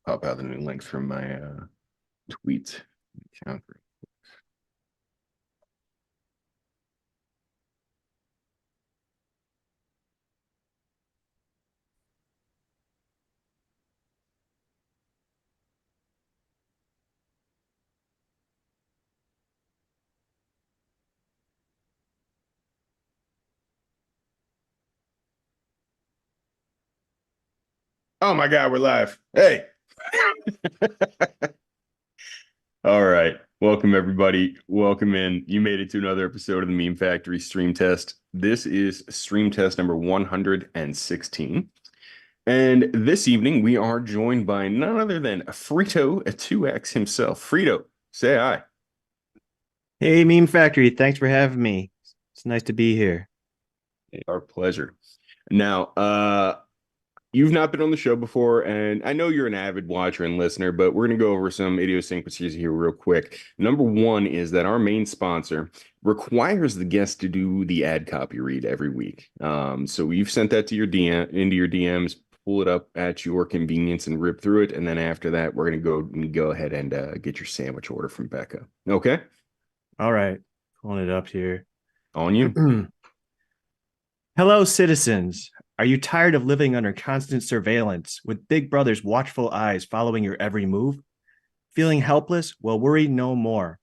Pop out the new links from my tweet account. Oh my God, we're live. Hey. All right. Welcome, everybody. Welcome in. You made it to another episode of the Meme Factory Stream Test. This is stream test number 116. And this evening, we are joined by none other than Frito2X himself. Frito, say hi. Hey, Meme Factory. Thanks for having me. It's nice to be here. Our pleasure. Now, you've not been on the show before, and I know you're an avid watcher and listener, but we're going to go over some idiosyncrasies here real quick. Number one is that our main sponsor requires the guest to do the ad copy read every week. So we've sent that to your into your DMs, pull it up at your convenience and rip through it, and then after that, we're going to go ahead and get your sandwich order from Becca. Okay, All right. Pulling it up here. on you. Hello, citizens. Are you tired of living under constant surveillance with Big Brother's watchful eyes following your every move? Feeling helpless? Well, worry no more.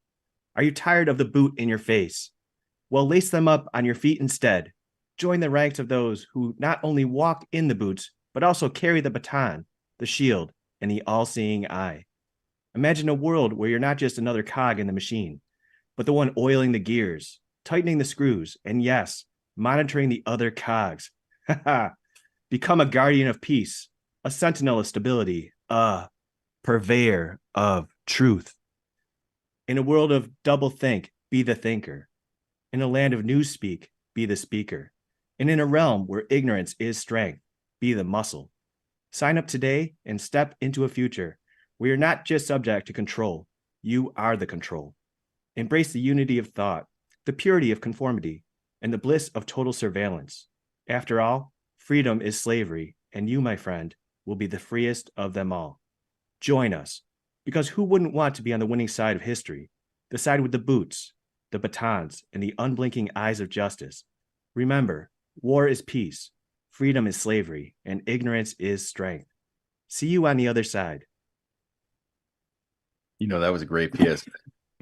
Are you tired of the boot in your face? Well, lace them up on your feet instead. Join the ranks of those who not only walk in the boots, but also carry the baton, the shield, and the all-seeing eye. Imagine a world where you're not just another cog in the machine, but the one oiling the gears, tightening the screws, and yes, monitoring the other cogs. Become a guardian of peace, a sentinel of stability, a purveyor of truth. In a world of double think, be the thinker. In a land of newspeak, be the speaker. And in a realm where ignorance is strength, be the muscle. Sign up today and step into a future where you're not just subject to control, you are the control. Embrace the unity of thought, the purity of conformity, and the bliss of total surveillance. After all, freedom is slavery, and you, my friend, will be the freest of them all. Join us, because who wouldn't want to be on the winning side of history, the side with the boots, the batons, and the unblinking eyes of justice? Remember, war is peace, freedom is slavery, and ignorance is strength. See you on the other side. You know, that was a great PS.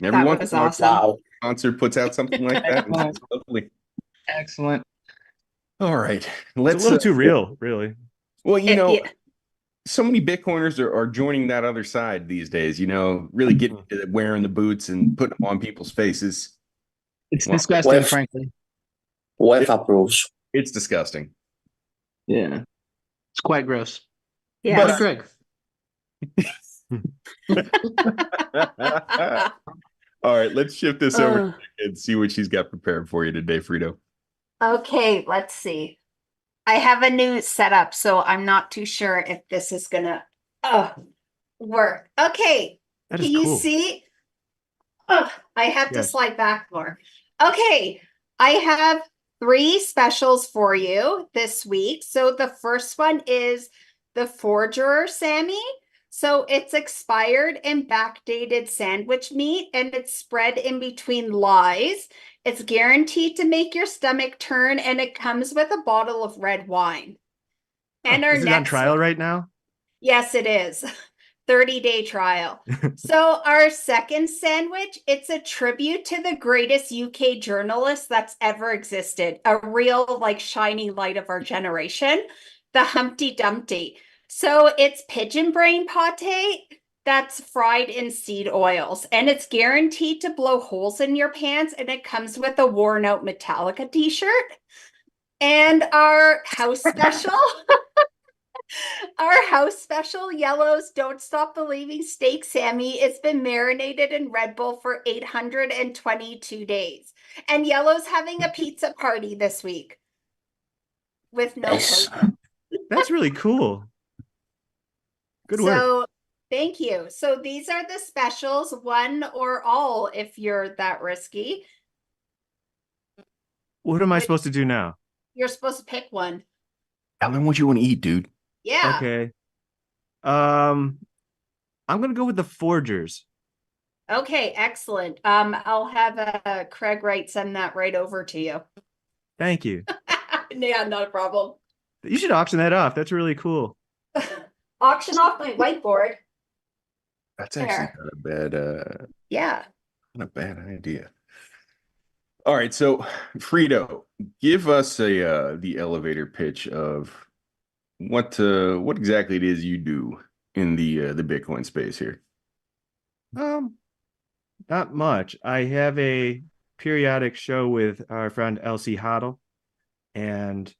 Every That once was in a while, awesome. Wow. sponsor puts out something like that. And Excellent. it's lovely. Excellent. All right, It's a let's. little too real, really. Well, Yeah. so many Bitcoiners are joining that other side these days. Really getting to wearing the boots and putting them on people's faces. It's Well, disgusting, With frankly. with approves. it's disgusting. Yeah. It's quite gross. Yes. But Greg, All right, let's shift this over Uh, and see what she's got prepared for you today, Frito. okay, let's see. I have a new setup, so I'm not too sure if this is gonna work. Okay, That can is you cool. see? Oh, I have to Yes. slide back more. Okay, I have three specials for you this week. So the first one is the Forger Sammy. So it's expired and backdated sandwich meat, and it's spread in between lies. It's guaranteed to make your stomach turn, and it comes with a bottle of red wine. And our Is it on next trial right now? Yes, it is. 30-day trial. So our second sandwich, it's a tribute to the greatest UK journalist that's ever existed, a real like shining light of our generation, the Humpty Dumpty. So it's pigeon brain pate that's fried in seed oils, and it's guaranteed to blow holes in your pants, and it comes with a worn out Metallica t-shirt. And our house special Our house special, Yellow's Don't Stop Believing Steak Sammy, it's been marinated in Red Bull for 822 days. And Yellow's having a pizza party this week with no Nice. protein. That's really cool. Good work. So thank you. So these are the specials, one or all if you're that risky. What am I supposed to do now? You're supposed to pick one. Tell me what you want to eat, dude. Yeah. Okay. Um, I'm gonna go with the forgers. Okay, excellent. I'll have Craig Wright send that right over to you. Thank you. Yeah, not a problem. You should auction that off. That's really cool. Auction off my whiteboard. That's actually Yeah. not a bad idea. All right, so Frito, give us the elevator pitch of what exactly it is you do in the Bitcoin space here. Not much. I have a periodic show with our friend Elsie Hoddle, and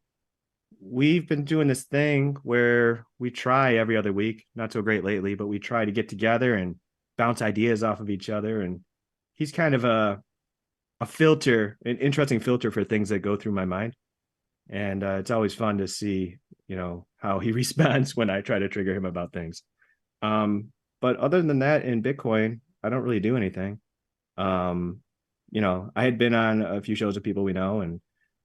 we've been doing this thing where we try every other week, not so great lately, but we try to get together and bounce ideas off of each other. And he's kind of a filter, an interesting filter for things that go through my mind. And it's always fun to see, how he responds when I try to trigger him about things. But other than that, in Bitcoin, I don't really do anything. I had been on a few shows with people we know, and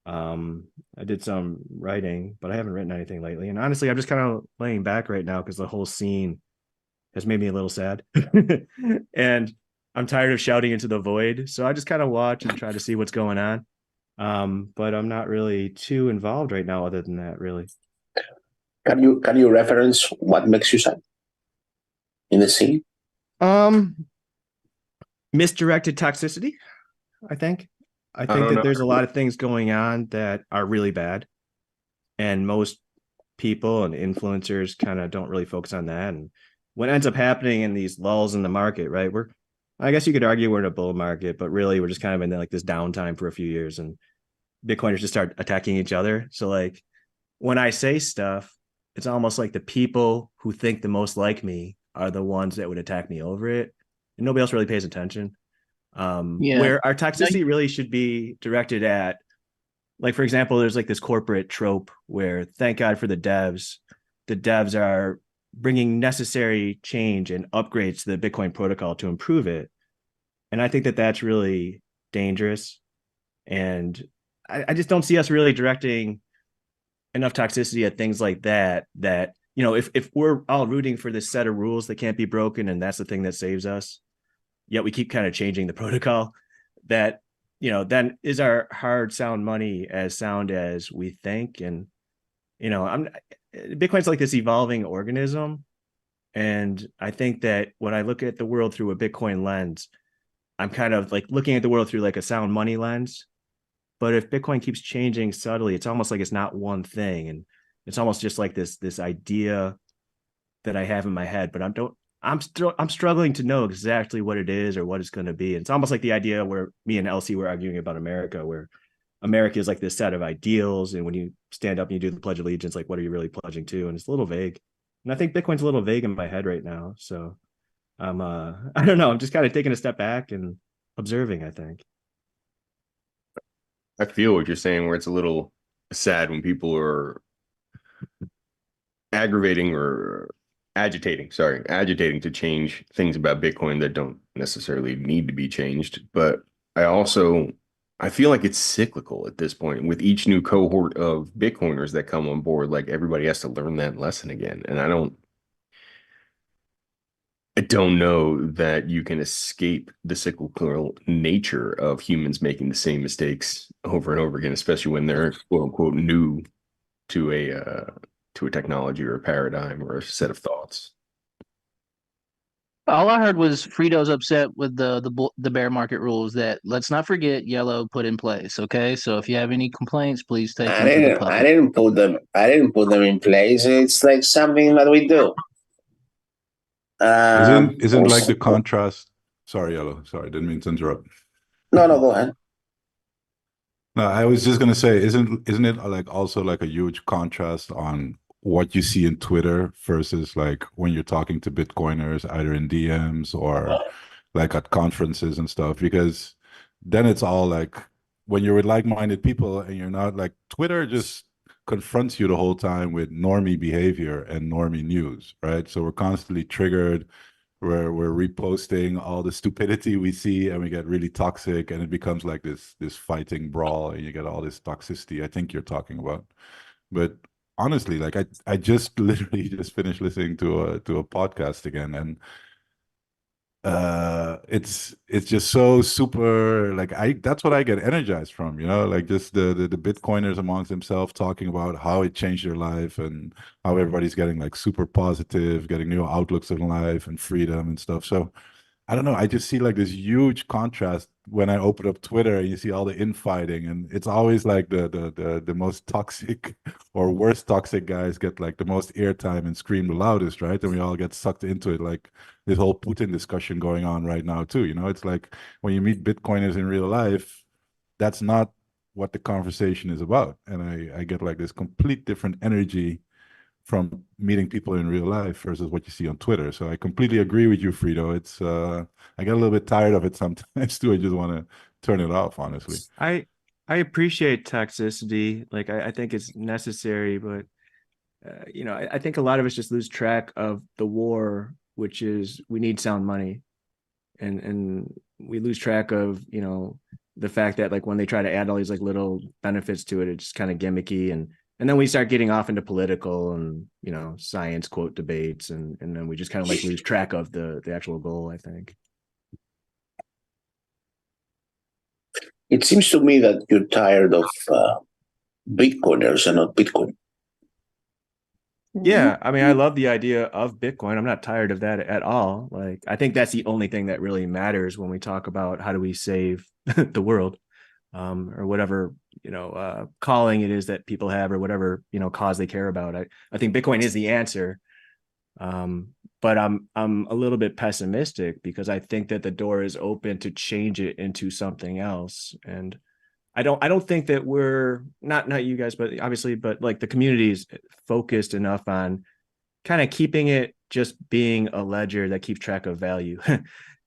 I did some writing, but I haven't written anything lately. And honestly, I'm just kind of laying back right now because the whole scene has made me a little sad. And I'm tired of shouting into the void. So I just kind of watch and try to see what's going on. But I'm not really too involved right now other than that, really. Can you reference what makes you sad in the scene? Misdirected toxicity, I think. I think that there's a lot of things going on that are really bad. And most people and influencers kind of don't really focus on that. And what ends up happening in these lulls in the market, right? I guess you could argue we're in a bull market, but really we're just kind of in like this downtime for a few years, and Bitcoiners just start attacking each other. So like when I say stuff, it's almost like the people who think the most like me are the ones that would attack me over it. And nobody else really pays attention. Where our toxicity really should be directed at, like, for example, there's like this corporate trope where, thank God for the devs are bringing necessary change and upgrades to the Bitcoin protocol to improve it. And I think that that's really dangerous. And I just don't see us really directing enough toxicity at things like that, if we're all rooting for this set of rules that can't be broken, and that's the thing that saves us, yet we keep kind of changing the protocol, that, then is our hard sound money as sound as we think? And, Bitcoin's like this evolving organism. And I think that when I look at the world through a Bitcoin lens, I'm kind of like looking at the world through like a sound money lens. But if Bitcoin keeps changing subtly, it's almost like it's not one thing. And it's almost just like this idea that I have in my head, but I'm struggling to know exactly what it is or what it's going to be. It's almost like the idea where me and Elsie were arguing about America, where America is like this set of ideals. And when you stand up and you do the Pledge of Allegiance, like, what are you really pledging to? And it's a little vague. And I think Bitcoin's a little vague in my head right now. So I don't know. I'm just kind of taking a step back and observing, I think. I feel what you're saying, where it's a little sad when people are agitating to change things about Bitcoin that don't necessarily need to be changed. But I feel like it's cyclical at this point. With each new cohort of Bitcoiners that come on board, like, everybody has to learn that lesson again. And I don't know that you can escape the cyclical nature of humans making the same mistakes over and over again, especially when they're quote unquote new to a technology or a paradigm or a set of thoughts. All I heard was Frito's upset with the bear market rules that, let's not forget, Yellow put in place. Okay, so if you have any complaints, please take them to the public. I didn't put them in place. It's like something that we do. Isn't like the contrast? Sorry, Yellow. Sorry, didn't mean to interrupt. No, go ahead. No, I was just gonna say, isn't it like also like a huge contrast on what you see in Twitter versus like when you're talking to Bitcoiners, either in DMs or like at conferences and stuff? Because then it's all like when you're with like-minded people and you're not, like, Twitter just confronts you the whole time with normie behavior and normie news, right? So we're constantly triggered. We're reposting all the stupidity we see, and we get really toxic, and it becomes like this fighting brawl, and you get all this toxicity I think you're talking about. But honestly, like, I just literally just finished listening to a podcast again, and it's just so super, like, that's what I get energized from, like just the Bitcoiners amongst themselves talking about how it changed their life and how everybody's getting like super positive, getting new outlooks on life and freedom and stuff. So I don't know. I just see like this huge contrast when I open up Twitter and you see all the infighting, and it's always like the most toxic or worst toxic guys get like the most airtime and scream the loudest, right? And we all get sucked into it, like this whole Putin discussion going on right now too. It's like when you meet Bitcoiners in real life, that's not what the conversation is about, and I get like this complete different energy from meeting people in real life versus what you see on Twitter. So I completely agree with you, Frito. It's I get a little bit tired of it sometimes too. I just want to turn it off, honestly. I appreciate toxicity. Like I think it's necessary, but I think a lot of us just lose track of the war, which is we need sound money, and we lose track of the fact that like when they try to add all these like little benefits to it, it's just kind of gimmicky, and then we start getting off into political and science quote debates, and then we just kind of like lose track of the actual goal, I think. It seems to me that you're tired of Bitcoiners and not Bitcoin. Yeah, I mean, I love the idea of Bitcoin. I'm not tired of that at all. Like, I think that's the only thing that really matters when we talk about how do we save the world, or whatever calling it is that people have, or whatever cause they care about. I think Bitcoin is the answer, but I'm a little bit pessimistic because I think that the door is open to change it into something else, and I don't think that we're not you guys, but obviously, but like the community is focused enough on kind of keeping it just being a ledger that keeps track of value.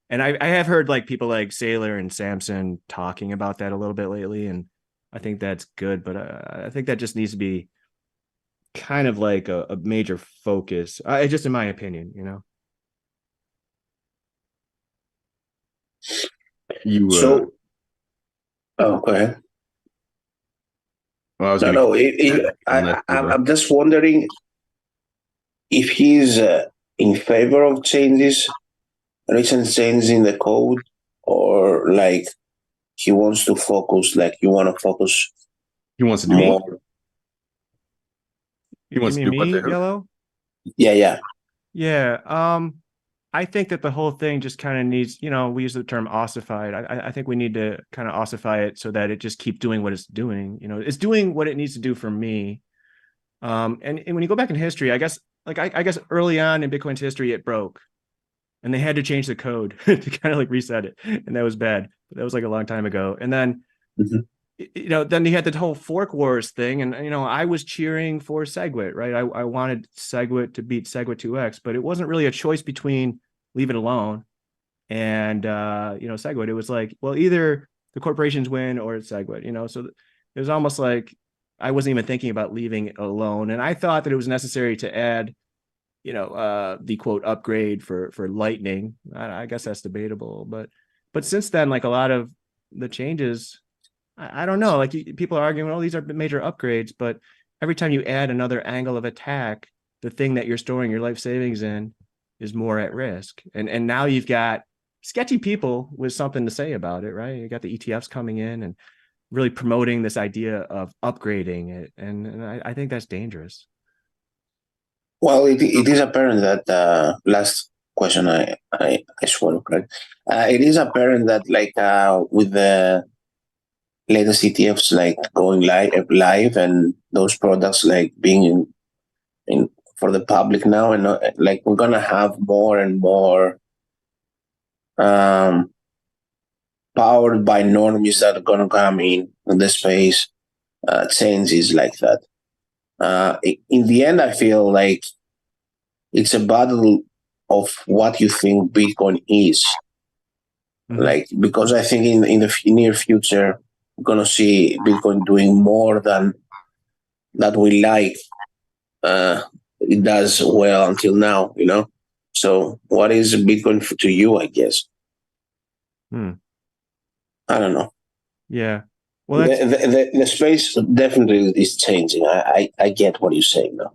And I have heard like people like Saylor and Samson talking about that a little bit lately, and I think that's good, but I think that just needs to be kind of like a major focus. Just in my opinion, You So, go ahead. well, I was No, gonna no. unless I'm just wondering if he's in favor of changes, recent changes in the code, or like he wants to focus, like you want to focus he wants to do more. what? He you wants to mean do what me, to who? Yellow? Yeah. Yeah. I think that the whole thing just kind of needs, we use the term ossified. I think we need to kind of ossify it so that it just keeps doing what it's doing. It's doing what it needs to do for me. And when you go back in history, I guess, like, I guess early on in Bitcoin's history, it broke and they had to change the code to kind of like reset it. And that was bad. But that was like a long time ago. And then, Mhm. then you had the whole fork wars thing. And, I was cheering for SegWit, right? I wanted SegWit to beat Segwit2X, but it wasn't really a choice between leave it alone and, SegWit. It was like, well, either the corporations win or it's SegWit, so it was almost like I wasn't even thinking about leaving it alone. And I thought that it was necessary to add, the quote upgrade for Lightning. I guess that's debatable, but since then, like a lot of the changes, I don't know, like people are arguing, oh, these are major upgrades, but every time you add another angle of attack, the thing that you're storing your life savings in is more at risk. And now you've got sketchy people with something to say about it, right? You got the ETFs coming in and really promoting this idea of upgrading it. And I think that's dangerous. Well, it is apparent that last question I swallowed, right? It is apparent that like with the latest ETFs like going live and those products like being in for the public now, and like we're gonna have more and more powered by normies that are gonna come in the space, changes like that. In the end, I feel like it's a battle of what you think Bitcoin is. Mhm. Like, because I think in the near future, we're going to see Bitcoin doing more than that we like. It does well until now. So what is Bitcoin to you, I guess? Hmm. I don't know. Yeah. Well, that's The space definitely is changing. I get what you're saying now.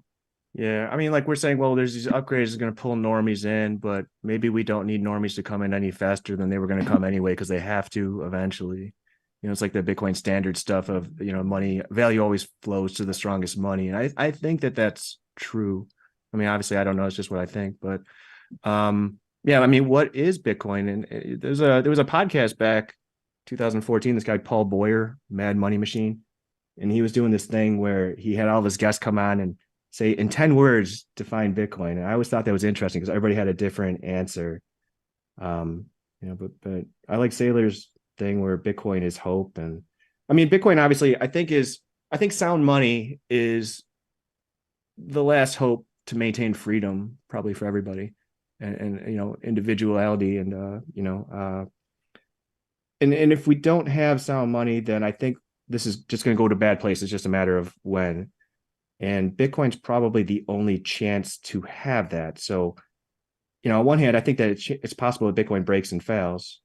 Yeah, I mean, like we're saying, well, there's these upgrades going to pull normies in, but maybe we don't need normies to come in any faster than they were going to come anyway because they have to eventually. You know, it's like the Bitcoin standard stuff of, you know, money value always flows to the strongest money, and I think that that's true. I mean, obviously, I don't know, it's just what I think, but yeah, I mean, what is Bitcoin? And there was a podcast back 2014. This guy Paul Boyer, Mad Money Machine, and he was doing this thing where he had all of his guests come on and say in 10 words define Bitcoin. And I always thought that was interesting because everybody had a different answer. You know, but I like Sailor's thing where Bitcoin is hope. And I mean, Bitcoin obviously I think sound money is the last hope to maintain freedom, probably for everybody, and you know, individuality, and you know, and if we don't have sound money, then I think this is just going to go to bad place. It's just a matter of when. And Bitcoin's probably the only chance to have that. So, you know, on one hand, I think that it's possible that Bitcoin breaks and fails,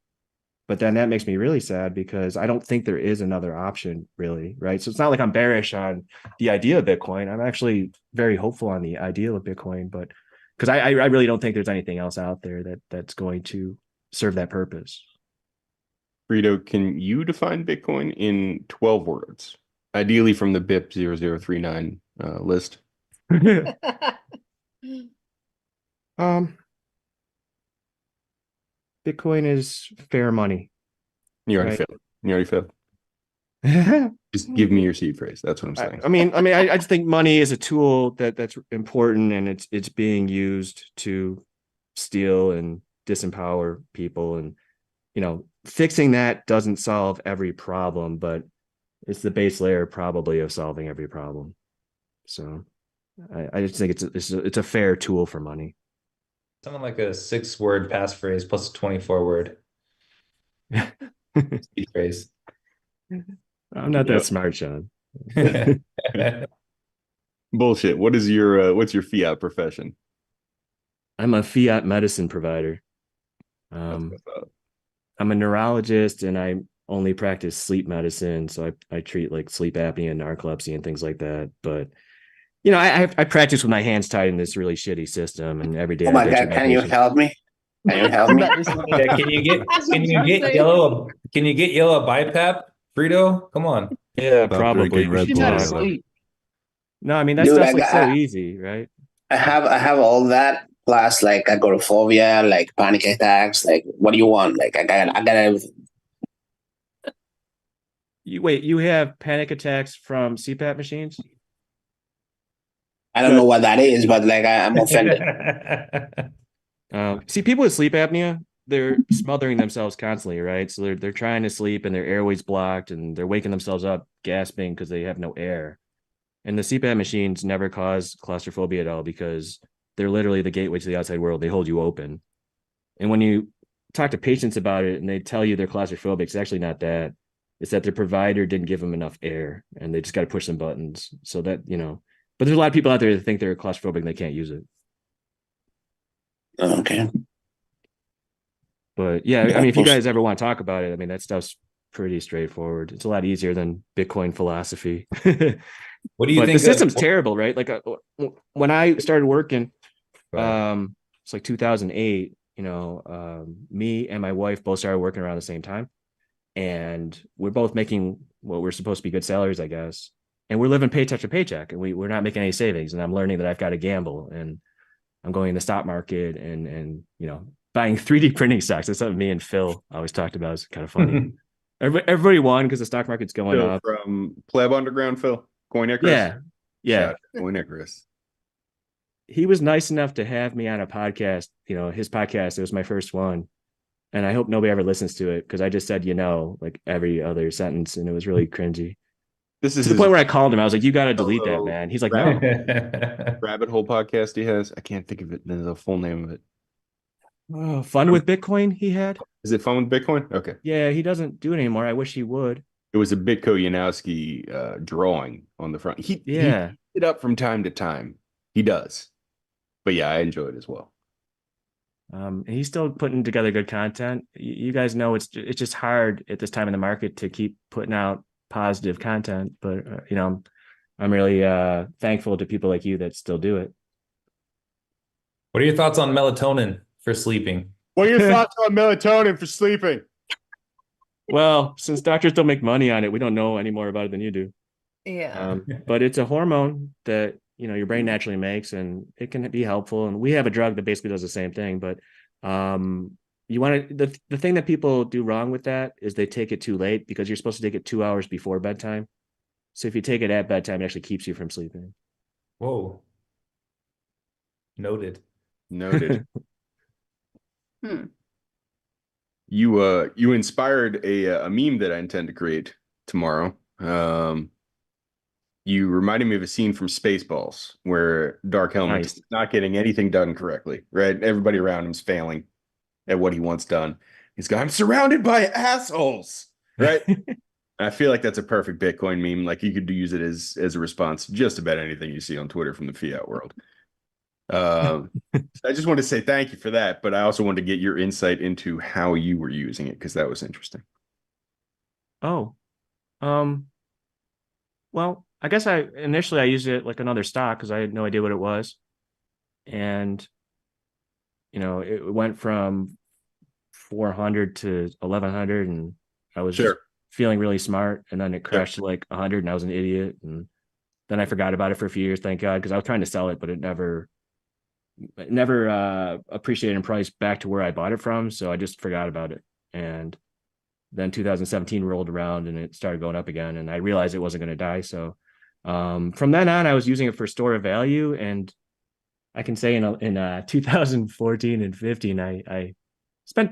but then that makes me really sad because I don't think there is another option, really, right? So it's not like I'm bearish on the idea of Bitcoin. I'm actually very hopeful on the idea of Bitcoin, but because I really don't think there's anything else out there that's going to serve that purpose. Frito, can you define Bitcoin in 12 words? Ideally from the BIP 0039 list. Bitcoin is fair money. You already Right. failed. You already failed. Just give me your seed phrase. That's what I'm saying. I mean, I just think money is a tool that's important, and it's being used to steal and disempower people, and you know, fixing that doesn't solve every problem, but it's the base layer probably of solving every problem. So I just think it's a fair tool for money. Something like a 6-word passphrase plus a 24-word seed phrase. I'm not that smart, Sean. Bullshit. What's your fiat profession? I'm a fiat medicine provider. I'm a neurologist, and I only practice sleep medicine. So I treat like sleep apnea and narcolepsy and things like that. But you know, I practice with my hands tied in this really shitty system, and every day. Oh my God, can you help me? Can you help me? Yeah, can you get yellow BiPAP, Frito? Come on. Yeah, Stop probably. drinking Red She's Bull, not Tyler. asleep. No, I mean that Dude, stuff's I like so got- easy, right? I have all that plus like agoraphobia, like panic attacks. Like, what do you want? Like, I got everything. You have panic attacks from CPAP machines? I don't know what that is, but like I'm offended. See, people with sleep apnea, they're smothering themselves constantly, right? So they're trying to sleep and their airways blocked, and they're waking themselves up gasping because they have no air. And the CPAP machines never cause claustrophobia at all because they're literally the gateway to the outside world. They hold you open. And when you talk to patients about it and they tell you they're claustrophobic, it's actually not that. It's that their provider didn't give them enough air, and they just got to push some buttons. So that, you know, but there's a lot of people out there that think they're claustrophobic and they can't use it. Okay. But yeah, I mean, if you guys ever want to talk about it, I mean, that stuff's pretty straightforward. It's a lot easier than Bitcoin philosophy. What do you But think? the system's terrible, right? Like when I started working, Right. it's like 2008, you know, me and my wife both started working around the same time, and we're both making what we're supposed to be good salaries, I guess. And we're living paycheck to paycheck, and we're not making any savings. And I'm learning that I've got to gamble, and I'm going in the stock market and you know, buying 3D printing stocks. That's something me and Phil always talked about. It's kind of funny. Everybody won because the stock market's going Phil up. from Pleb Underground, Phil. Coin Icarus. Yeah. Shout out to Coin Icarus. He was nice enough to have me on a podcast, you know, his podcast. It was my first one. And I hope nobody ever listens to it because I just said, you know, like every other sentence, and it was really cringy. This is To the point where I called him. I was like, you got to delete that, Hello, man. He's like, no. rabbit hole podcast he has. I can't think of it. The full name of it. Oh, Fun with Bitcoin he had. Is it Fun with Bitcoin? Okay. Yeah, he doesn't do it anymore. I wish he would. It was a Bitco Yanowski drawing on the front. He picks it up from time to time. He does. But yeah, I enjoy it as well. He's still putting together good content. You guys know it's just hard at this time in the market to keep putting out positive content. But you know, I'm really thankful to people like you that still do it. What are your thoughts on melatonin for sleeping? What are your thoughts on melatonin for sleeping? Well, since doctors don't make money on it, we don't know any more about it than you do. Yeah. But it's a hormone that your brain naturally makes, and it can be helpful. And we have a drug that basically does the same thing. But you want to the thing that people do wrong with that is they take it too late, because you're supposed to take it 2 hours before bedtime. So if you take it at bedtime, it actually keeps you from sleeping. Whoa. Noted. You inspired a meme that I intend to create tomorrow. You reminded me of a scene from Spaceballs where Dark Helmet is not getting anything done correctly, right? Everybody around him's failing at what he wants done. He's going, I'm surrounded by assholes, right? I feel like that's a perfect Bitcoin meme. Like, you could use it as a response to just about anything you see on Twitter from the fiat world. So I just wanted to say thank you for that, but I also wanted to get your insight into how you were using it, because that was interesting. Oh, well, I guess initially I used it like another stock because I had no idea what it was. And, it went from 400 to 1100, and I was just feeling really smart. And then it crashed to like 100, and I was an idiot. And then I forgot about it for a few years, thank God, because I was trying to sell it, but it never appreciated in price back to where I bought it from. So I just forgot about it. And then 2017 rolled around and it started going up again, and I realized it wasn't going to die. So from then on, I was using it for store of value. And I can say in 2014 and 15, I spent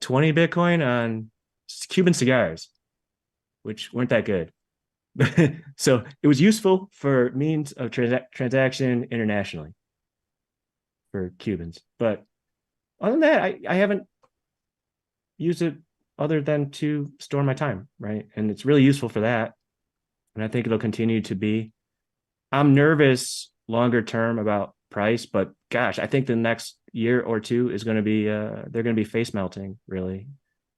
20 Bitcoin on Cuban cigars, which weren't that good. So it was useful for means of transaction internationally for Cubans. But other than that, I haven't used it other than to store my time, right? And it's really useful for that. And I think it'll continue to be. I'm nervous longer term about price, but gosh, I think the next year or two is going to be, they're going to be face melting, really.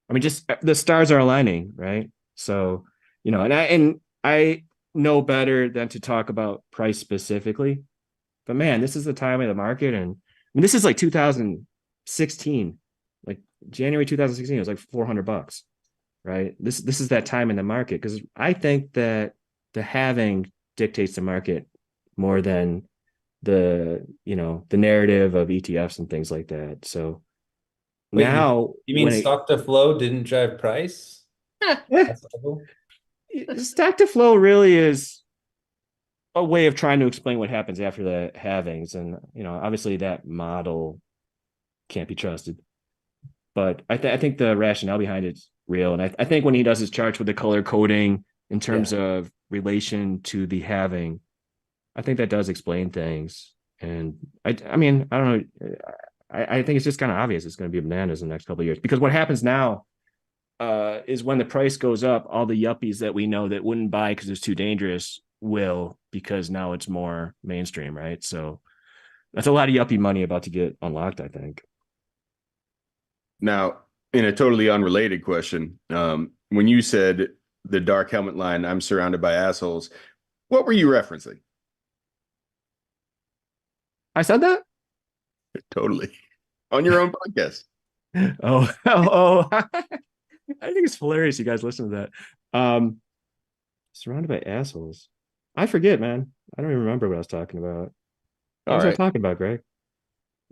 I mean, just the stars are aligning, right? So, and I know better than to talk about price specifically, but man, this is the time of the market. And I mean, this is like 2016, like January 2016, it was like $400, right? This is that time in the market, because I think that the halving dictates the market more than the narrative of ETFs and things like that. So Wait, now, you mean stock to flow didn't drive price? Stock to flow really is a way of trying to explain what happens after the halvings, and obviously that model can't be trusted. But I think the rationale behind it's real, and I think when he does his charts with the color coding in terms of relation to the halving, I think that does explain things. And I mean, I don't know. I think it's just kind of obvious it's going to be bananas in the next couple of years, because what happens now is when the price goes up, all the yuppies that we know that wouldn't buy because it's too dangerous will, because now it's more mainstream, right? So that's a lot of yuppie money about to get unlocked, I think. Now, in a totally unrelated question, when you said the Dark Helmet line, I'm surrounded by assholes, what were you referencing? I said that? Totally. On your own podcast. Oh. I think it's hilarious you guys listen to that. Surrounded by assholes. I forget, man. I don't even remember what I was talking about. What was I talking about, Greg?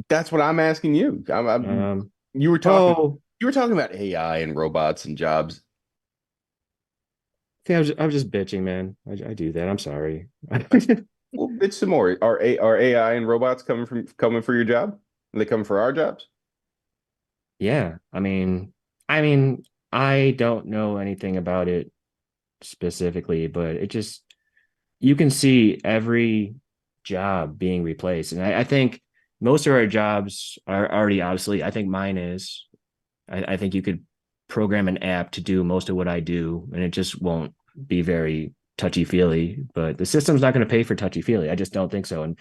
That's what I'm asking you. You were talking about AI and robots and jobs. I think I was just bitching, man. I do that. I'm sorry. Well, bitch some more. Are AI and robots coming for your job? Are they coming for our jobs? Yeah. I mean, I don't know anything about it specifically, but you can see every job being replaced. And I think most of our jobs are already obsolete. I think mine is. I think you could program an app to do most of what I do, and it just won't be very touchy-feely, but the system's not going to pay for touchy-feely. I just don't think so. And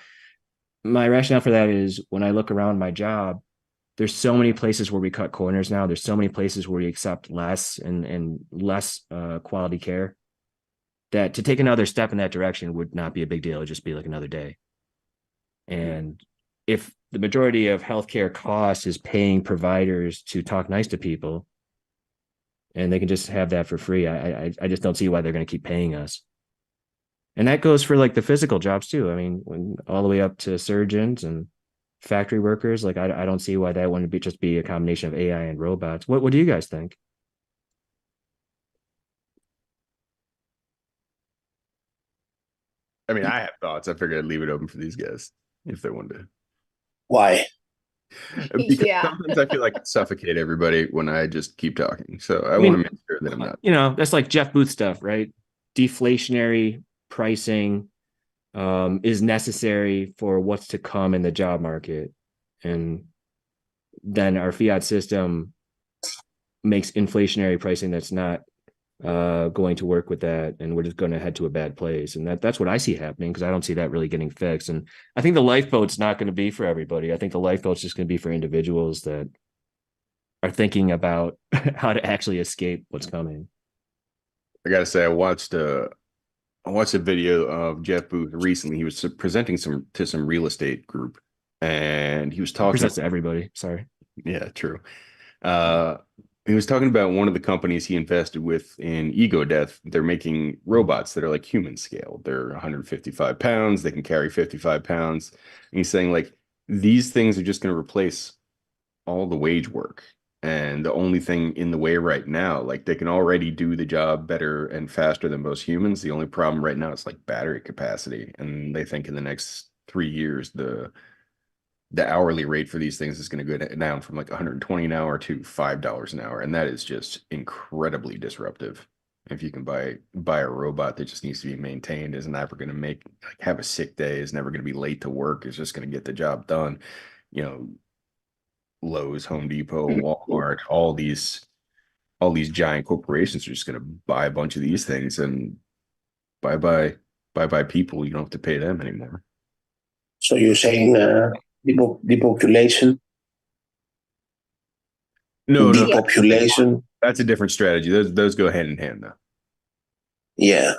my rationale for that is, when I look around my job, there's so many places where we cut corners now. There's so many places where we accept less and less quality care, that to take another step in that direction would not be a big deal. It'd just be like another day. And if the majority of healthcare costs is paying providers to talk nice to people, and they can just have that for free, I just don't see why they're going to keep paying us. And that goes for like the physical jobs too. I mean, when all the way up to surgeons and factory workers, like I don't see why that wouldn't be a combination of AI and robots. What do you guys think? I mean, I have thoughts. I figured I'd leave it open for these guys if they wanted to. Why? Because Yeah. sometimes I feel like I suffocate everybody when I just keep talking. So I mean, want to make sure that I'm not. You know, that's like Jeff Booth stuff, right? Deflationary pricing is necessary for what's to come in the job market. And then our fiat system makes inflationary pricing that's not going to work with that, and we're just going to head to a bad place. And that's what I see happening, because I don't see that really getting fixed. And I think the lifeboat's not going to be for everybody. I think the lifeboat's just going to be for individuals that are thinking about how to actually escape what's coming. I gotta say, I watched a video of Jeff Booth recently. He was presenting to some real estate group, and he was talking Presents to everybody. Sorry. Yeah, true. He was talking about one of the companies he invested with in Ego Death. They're making robots that are like human scale. They're 155 pounds. They can carry 55 pounds. And he's saying like these things are just going to replace all the wage work. And the only thing in the way right now, like they can already do the job better and faster than most humans. The only problem right now is like battery capacity. And they think in the next 3 years, the hourly rate for these things is going to go down from like 120 an hour to $5 an hour, and that is just incredibly disruptive. If you can buy a robot that just needs to be maintained, is never going to have a sick day, is never going to be late to work, is just going to get the job done. You know, Lowe's, Home Depot, Walmart, all these giant corporations are just going to buy a bunch of these things, and bye bye people. You don't have to pay them anymore. So you're saying depopulation? No, depopulation. That's a different strategy. Those go hand in hand, though. Yeah,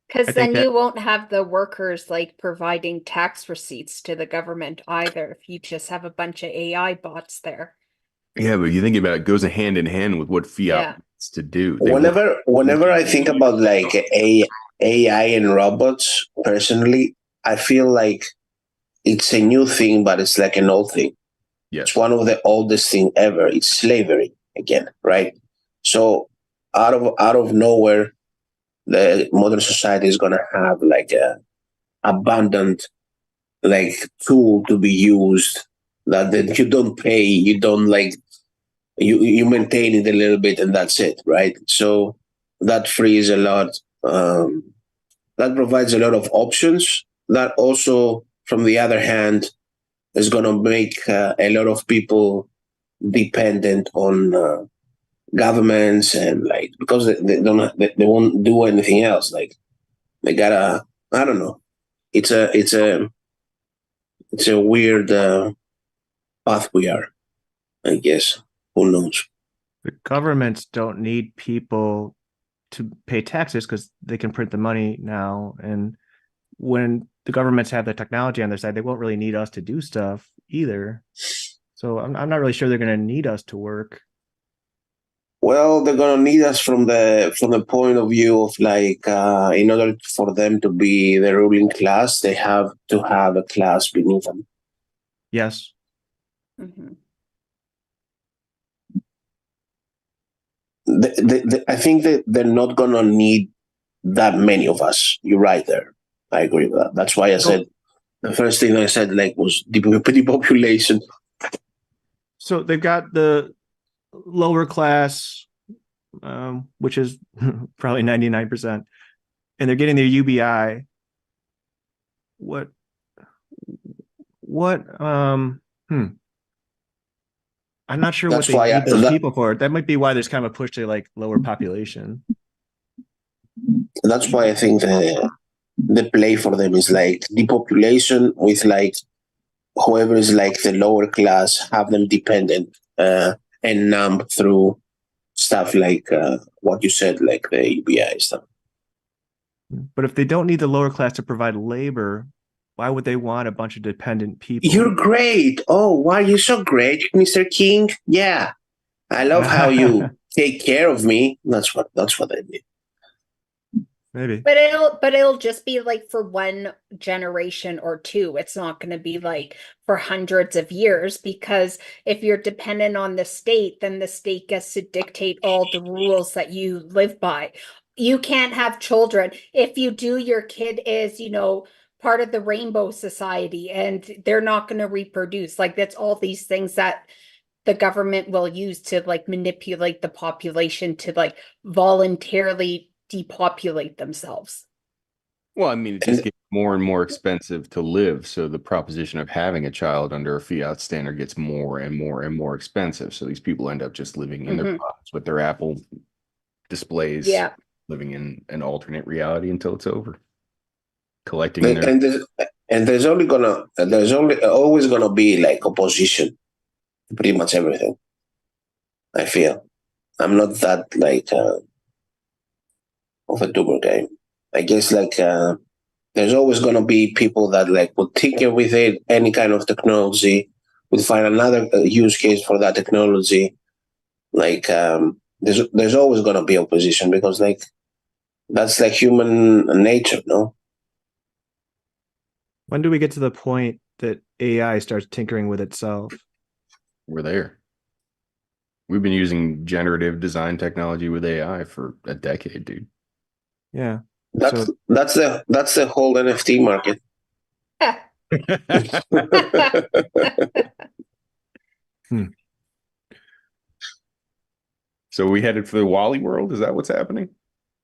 Because then you won't have the workers like providing tax receipts to the government either if you just have a bunch of AI bots there. Yeah, but you think about it, goes hand in hand with what fiat wants to do. Whenever I think about like AI and robots, personally, I feel like it's a new thing, but it's like an old thing. Yes. It's one of the oldest thing ever. It's slavery again, right? So out of nowhere, the modern society is gonna have like a abundant like tool to be used that you don't pay, you don't like you maintain it a little bit and that's it, right? So that frees a lot. That provides a lot of options. That also, from the other hand, is going to make a lot of people dependent on governments, and like because they won't do anything else. Like they gotta, I don't know. It's a weird path we are, I guess. Who knows? The governments don't need people to pay taxes because they can print the money now. And when the governments have the technology on their side, they won't really need us to do stuff either. So I'm not really sure they're going to need us to work. Well, they're going to need us from the point of view of like, in order for them to be the ruling class, they have to have a class beneath them. Yes. Mm-hmm. I think that they're not going to need that many of us. You're right there. I agree with that. That's why I said the first thing I said like was depopulation. So they've got the lower class, which is probably 99%, and they're getting their UBI. What? I'm not sure what they need those people for. That might be why there's kind of a push to like lower population. That's why I think the play for them is like depopulation with like whoever is like the lower class, have them dependent and numb through stuff like what you said, like the UBI stuff. But if they don't need the lower class to provide labor, Why would they want a bunch of dependent people? You're great. Oh, wow, you're so great, Mr. King. Yeah, I love how you take care of me. That's what I mean. Maybe. But it'll just be like for one generation or two. It's not going to be like for hundreds of years, because if you're dependent on the state, then the state gets to dictate all the rules that you live by. You can't have children. If you do, your kid is, part of the Rainbow Society, and they're not going to reproduce. Like, that's all these things that the government will use to like manipulate the population to like voluntarily depopulate themselves. Well, I mean, it just gets more and more expensive to live. So the proposition of having a child under a fiat standard gets more and more and more expensive. So these people end up just living in their pods with their Apple displays, living in an alternate reality until it's over. Collecting their... and there's always gonna be like opposition to pretty much everything. I feel I'm not that like of a doomer guy. I guess like there's always gonna be people that like would tinker with it, any kind of technology, would find another use case for that technology. Like there's always gonna be opposition, because like that's like human nature, no? When do we get to the point that AI starts tinkering with itself? We're there. We've been using generative design technology with AI for a decade, dude. Yeah. That's the whole NFT market. So we headed for the Wally world? Is that what's happening?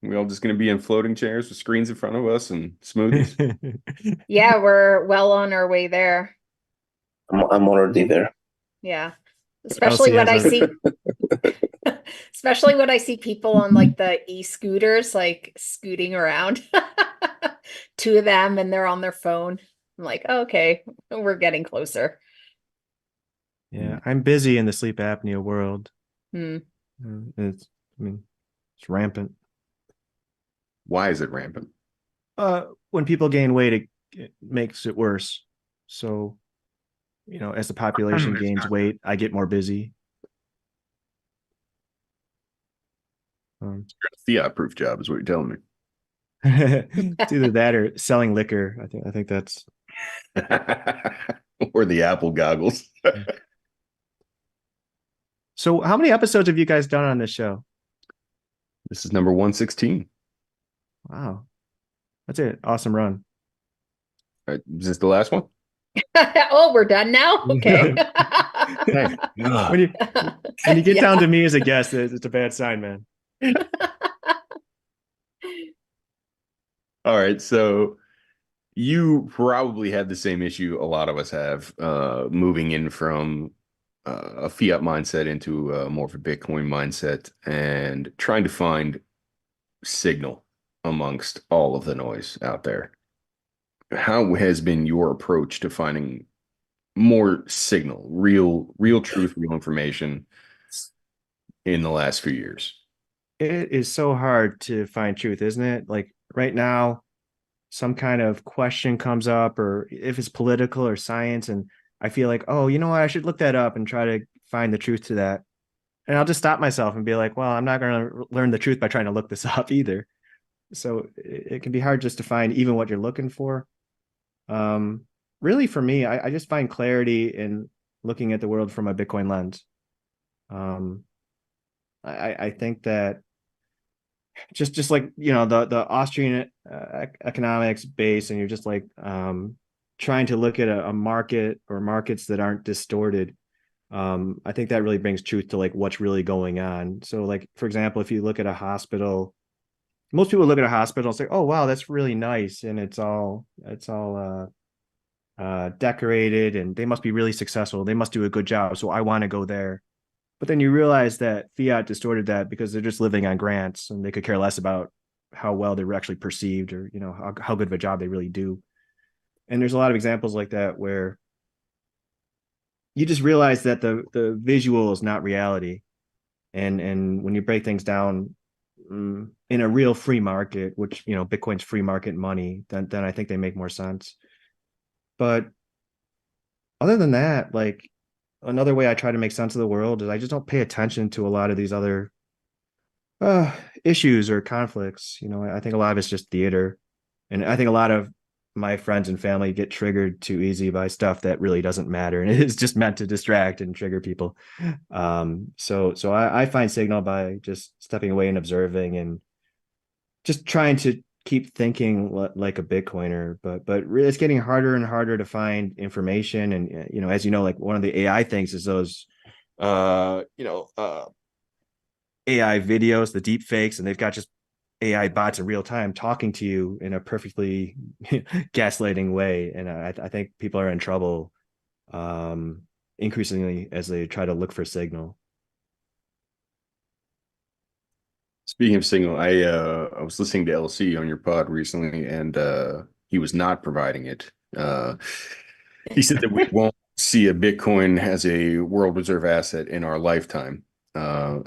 We all just going to be in floating chairs with screens in front of us and smoothies? Yeah, we're well on our way there. I'm already there. Yeah. Especially when I see especially when I see people on like the e-scooters like scooting around. Two of them, and they're on their phone. I'm like, oh, okay, we're getting closer. Yeah, I'm busy in the sleep apnea world. It's rampant. Why is it rampant? When people gain weight, it makes it worse. So, as the population gains weight, I get more busy. It's a fiat-proof job, is what you're telling me. It's either that or selling liquor. I think that's or the Apple goggles. So how many episodes have you guys done on this show? This is number 116. Wow. That's it. Awesome run. Is this the last one? Oh, we're done now? Okay. When you get down to me as a guest, it's a bad sign, man. All right, so you probably had the same issue a lot of us have, moving in from a fiat mindset into more of a Bitcoin mindset and trying to find signal amongst all of the noise out there. How has been your approach to finding more signal, real truth, real information in the last few years? It is so hard to find truth, isn't it? Like right now, some kind of question comes up, or if it's political or science, and I feel like, oh, you know what, I should look that up and try to find the truth to that. And I'll just stop myself and be like, well, I'm not going to learn the truth by trying to look this up either. So it can be hard just to find even what you're looking for. Really, for me, I just find clarity in looking at the world from a Bitcoin lens. I think that just like, the Austrian economics base, and you're just like trying to look at a market or markets that aren't distorted. I think that really brings truth to like what's really going on. So like, for example, if you look at a hospital, most people look at a hospital and say, oh, wow, that's really nice. And it's all decorated, and they must be really successful. They must do a good job. So I want to go there. But then you realize that fiat distorted that because they're just living on grants, and they could care less about how well they're actually perceived, or, how good of a job they really do. And there's a lot of examples like that where you just realize that the visual is not reality. And when you break things down in a real free market, which, Bitcoin's free market money, then I think they make more sense. But other than that, like another way I try to make sense of the world is I just don't pay attention to a lot of these other issues or conflicts. You know, I think a lot of it's just theater. And I think a lot of my friends and family get triggered too easy by stuff that really doesn't matter and it is just meant to distract and trigger people. So I find signal by just stepping away and observing and just trying to keep thinking like a Bitcoiner, but really it's getting harder and harder to find information. And you know, as you know, like one of the AI things is those AI videos, the deep fakes, and they've got just AI bots in real time talking to you in a perfectly gaslighting way. And I think people are in trouble increasingly as they try to look for signal. Speaking of signal, I was listening to LC on your pod recently, and he was not providing it. He said that we won't see a Bitcoin as a world reserve asset in our lifetime.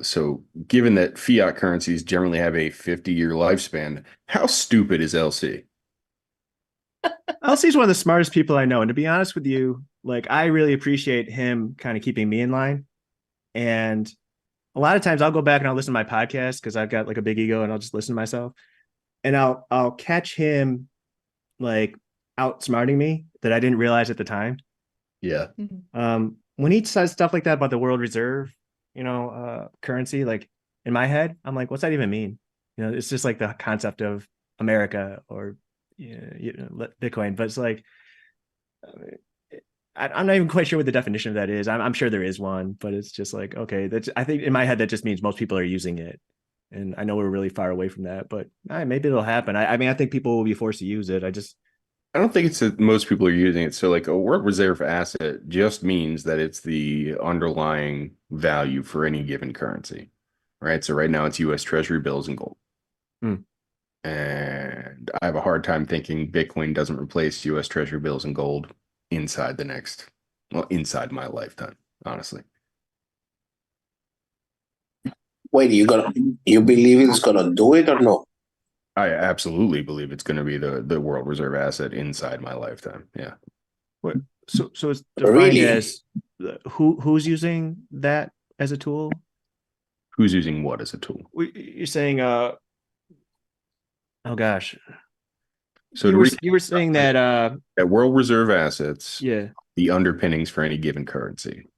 So given that fiat currencies generally have a 50-year lifespan, how stupid is LC? LC is one of the smartest people I know. And to be honest with you, like I really appreciate him kind of keeping me in line. And a lot of times I'll go back and I'll listen to my podcast because I've got like a big ego and I'll just listen to myself. And I'll catch him like outsmarting me that I didn't realize at the time. Yeah. When he says stuff like that about the world reserve, currency, like in my head, I'm like, what's that even mean? You know, it's just like the concept of America or Bitcoin, but it's like, I'm not even quite sure what the definition of that is. I'm sure there is one, but it's just like, okay, I think in my head, that just means most people are using it. And I know we're really far away from that, but maybe it'll happen. I mean, I think people will be forced to use it. I don't think it's that most people are using it. So like a world reserve asset just means that it's the underlying value for any given currency, right? So right now it's US Treasury bills and gold. And I have a hard time thinking Bitcoin doesn't replace US Treasury bills and gold inside my lifetime, honestly. Wait, you believe it's gonna do it or no? I absolutely believe it's going to be the world reserve asset inside my lifetime. Yeah. So it's defined Really? as who's using that as a tool? Who's using what as a tool? You're saying, oh gosh. So you were saying that world reserve assets, yeah, the underpinnings for any given currency.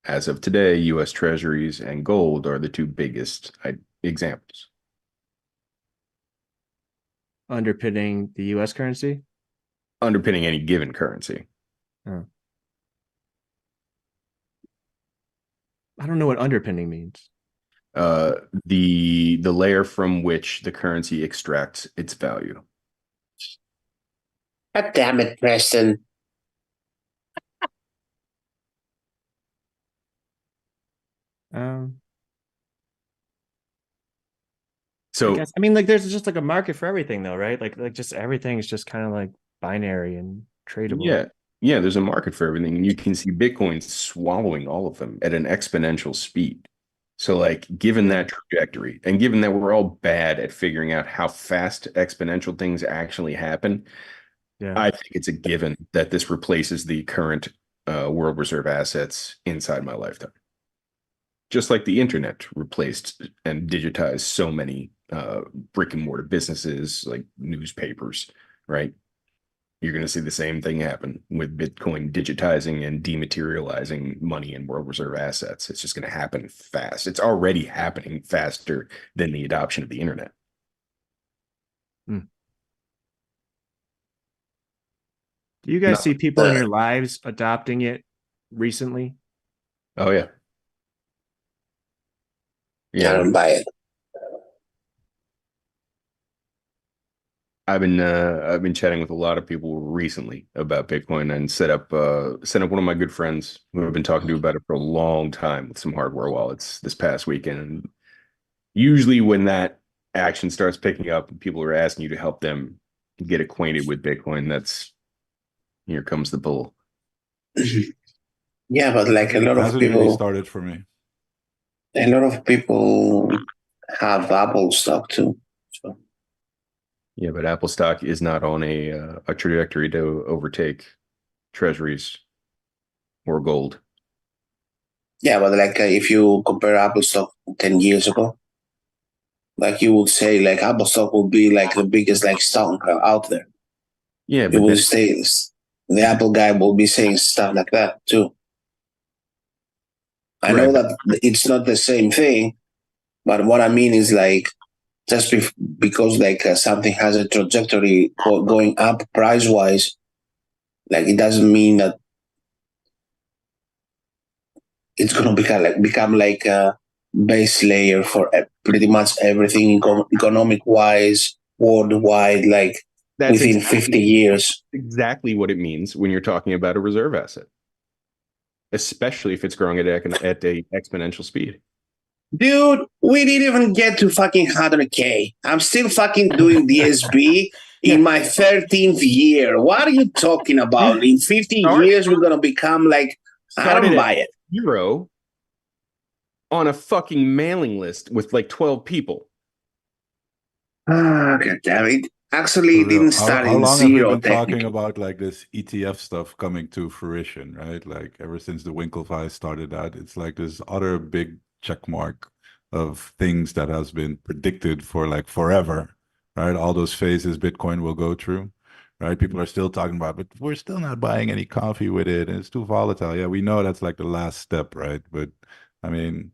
As of today, US Treasuries and gold are the two biggest examples. underpinning the US currency? Underpinning any given currency. Oh. I don't know what underpinning means. The layer from which the currency extracts its value. God damn it, Preston. So I mean, like there's just like a market for everything though, right? Like just everything is just kind of like binary and tradable. Yeah, there's a market for everything, and you can see Bitcoin swallowing all of them at an exponential speed. So like given that trajectory and given that we're all bad at figuring out how fast exponential things actually happen, I think it's a given that this replaces the current world reserve assets inside my lifetime. Just like the internet replaced and digitized so many brick and mortar businesses like newspapers, right? You're going to see the same thing happen with Bitcoin digitizing and dematerializing money and world reserve assets. It's just going to happen fast. It's already happening faster than the adoption of the internet. Do you guys see people in your lives adopting it recently? Oh yeah. Yeah, I don't buy it. I've been chatting with a lot of people recently about Bitcoin and set up one of my good friends who I've been talking to about it for a long time with some hardware wallets this past weekend. And usually when that action starts picking up and people are asking you to help them get acquainted with Bitcoin, here comes the bull. Yeah, but like a lot of Hasn't really people started for me. A lot of people have Apple stock too. So Yeah, but Apple stock is not on a trajectory to overtake treasuries or gold. Yeah, but like if you compare Apple stock 10 years ago, like you would say like Apple stock would be like the biggest like stock out there. Yeah, It but will say the Apple guy will be saying stuff like that too. I know Right. that it's not the same thing, but what I mean is like just because like something has a trajectory going up price wise, like it doesn't mean that it's gonna become like a base layer for pretty much everything economic wise worldwide, like That's within 50 years. exactly what it means when you're talking about a reserve asset, especially if it's growing at a exponential speed. Dude, we didn't even get to fucking 100K. I'm still fucking doing DSB in my 13th year. What are you talking about? In 50 years, we're gonna become like, I don't buy it. 0 on a fucking mailing list with like 12 people. Ah, God damn it. Actually, it didn't start How in long have we 0 been talking technically. about like this ETF stuff coming to fruition, right? Like ever since the Winklevi started that, it's like this other big check mark of things that has been predicted for like forever, right? All those phases Bitcoin will go through, right? People are still talking about, but we're still not buying any coffee with it, and it's too volatile. Yeah, we know that's like the last step, right? But I mean,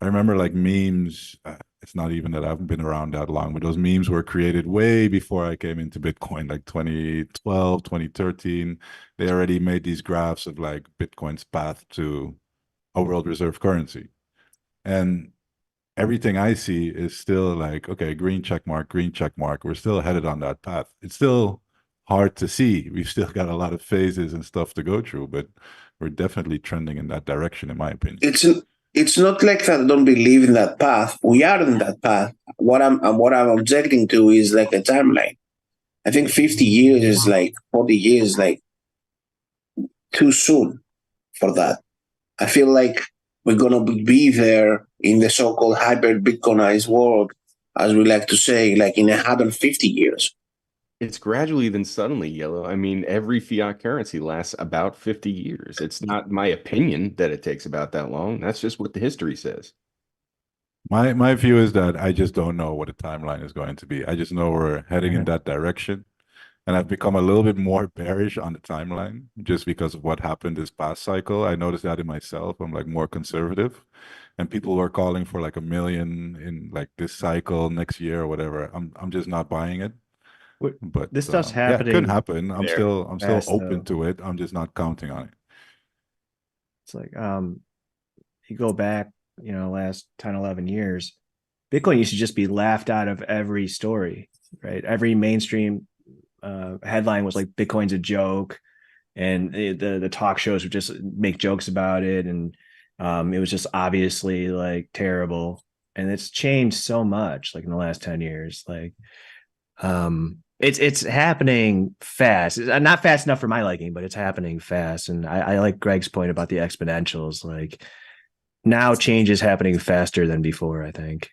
I remember like memes. It's not even that I haven't been around that long, but those memes were created way before I came into Bitcoin, like 2012, 2013. They already made these graphs of like Bitcoin's path to a world reserve currency. And everything I see is still like, okay, green check mark, green check mark. We're still headed on that path. It's still hard to see. We've still got a lot of phases and stuff to go through, but we're definitely trending in that direction, in my opinion. It's not like that I don't believe in that path. We are in that path. What I'm objecting to is like a timeline. I think 50 years is like 40 years, like too soon for that. I feel like we're gonna be there in the so-called hyper Bitcoinized world, as we like to say, like in 150 years. It's gradually then suddenly yellow. I mean, every fiat currency lasts about 50 years. It's not my opinion that it takes about that long. That's just what the history says. My view is that I just don't know what the timeline is going to be. I just know we're heading in that direction. And I've become a little bit more bearish on the timeline just because of what happened this past cycle. I noticed that in myself. I'm like more conservative. And people were calling for like 1 million in like this cycle next year or whatever. I'm just not buying it. But This stuff's yeah, it could happening happen. I'm still fast, open though. to it. I'm just not counting on it. It's like you go back, last 10, 11 years, Bitcoin used to just be laughed out of every story, right? Every mainstream headline was like Bitcoin's a joke, and the talk shows would just make jokes about it, and it was just obviously like terrible. And it's changed so much like in the last 10 years. Like it's happening fast. Not fast enough for my liking, but it's happening fast. And I like Greg's point about the exponentials. Like now change is happening faster than before, I think.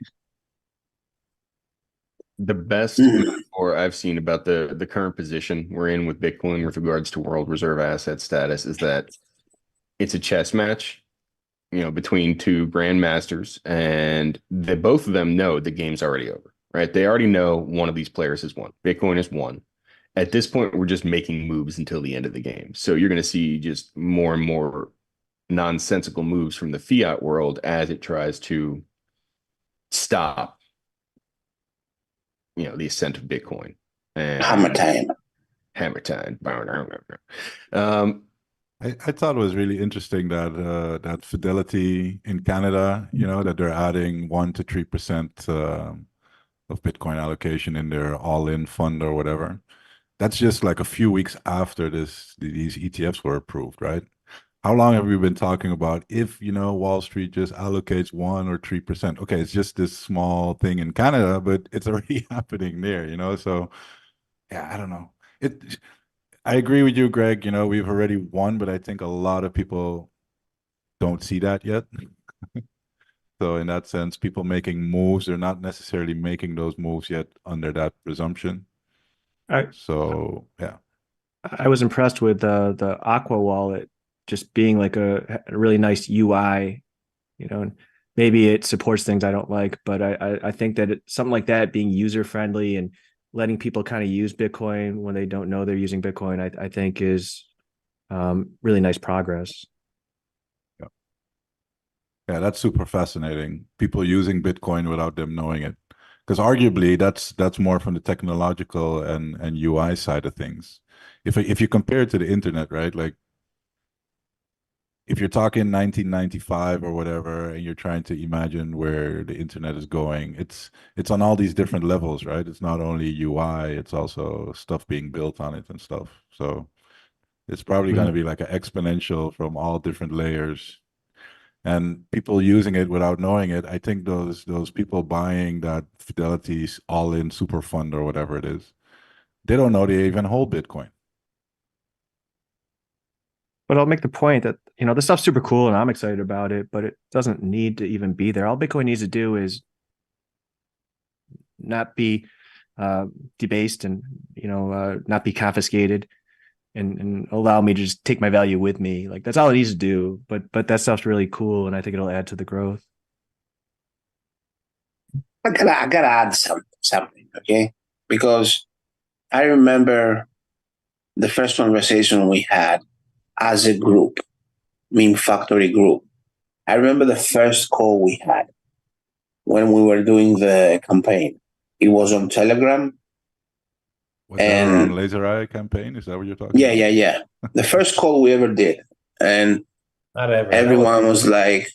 The best metaphor I've seen about the current position we're in with Bitcoin with regards to world reserve asset status is that it's a chess match, between two grandmasters, and both of them know the game's already over, right? They already know one of these players has won. Bitcoin has won. At this point, we're just making moves until the end of the game. So you're going to see just more and more nonsensical moves from the fiat world as it tries to stop the ascent of Bitcoin. And hammer time. I thought it was really interesting that that Fidelity in Canada, that they're adding 1 to 3% of Bitcoin allocation in their all-in fund or whatever. That's just like a few weeks after these ETFs were approved, right? How long have we been talking about if, Wall Street just allocates 1 or 3%? Okay, it's just this small thing in Canada, but it's already happening there, So, yeah, I don't know. I agree with you, Greg. We've already won, but I think a lot of people don't see that yet. So in that sense, people making moves, they're not necessarily making those moves yet under that presumption. All right. So, yeah. I was impressed with the Aqua wallet just being like a really nice UI, and maybe it supports things I don't like, but I think that something like that being user friendly and letting people kind of use Bitcoin when they don't know they're using Bitcoin, I think is really nice progress. Yeah, that's super fascinating. People using Bitcoin without them knowing it. Because arguably that's more from the technological and UI side of things. If you compare it to the internet, right? Like if you're talking 1995 or whatever, and you're trying to imagine where the internet is going, it's on all these different levels, right? It's not only UI, it's also stuff being built on it and stuff. So it's probably going to be like an exponential from all different layers. And people using it without knowing it, I think those people buying that Fidelity's all-in super fund or whatever it is, they don't know they even hold Bitcoin. But I'll make the point that, this stuff's super cool and I'm excited about it, but it doesn't need to even be there. All Bitcoin needs to do is not be debased and, not be confiscated and allow me to just take my value with me. Like that's all it needs to do. But that stuff's really cool. And I think it'll add to the growth. I gotta add something, okay? Because I remember the first conversation we had as a group, Meme Factory group. I remember the first call we had when we were doing the campaign. It was on Telegram. Was that around Laser Eye campaign? Is that what you're talking about? Yeah. The first call we ever did. And Not ever. everyone was like,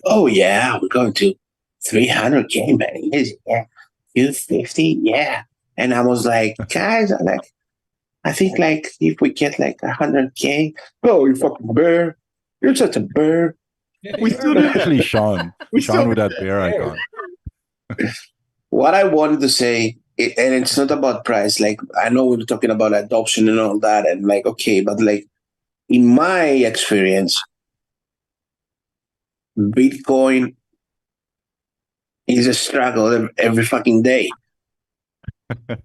oh yeah, we're going to 300K, man. Yeah. 250, yeah. And I was like, guys, I think like if we get like 100K, oh, you fucking bear. You're such a bear. We still did actually Sean with that bear icon. What I wanted to say, and it's not about price. Like I know we were talking about adoption and all that, and like okay, but like in my experience, Bitcoin is a struggle every fucking day.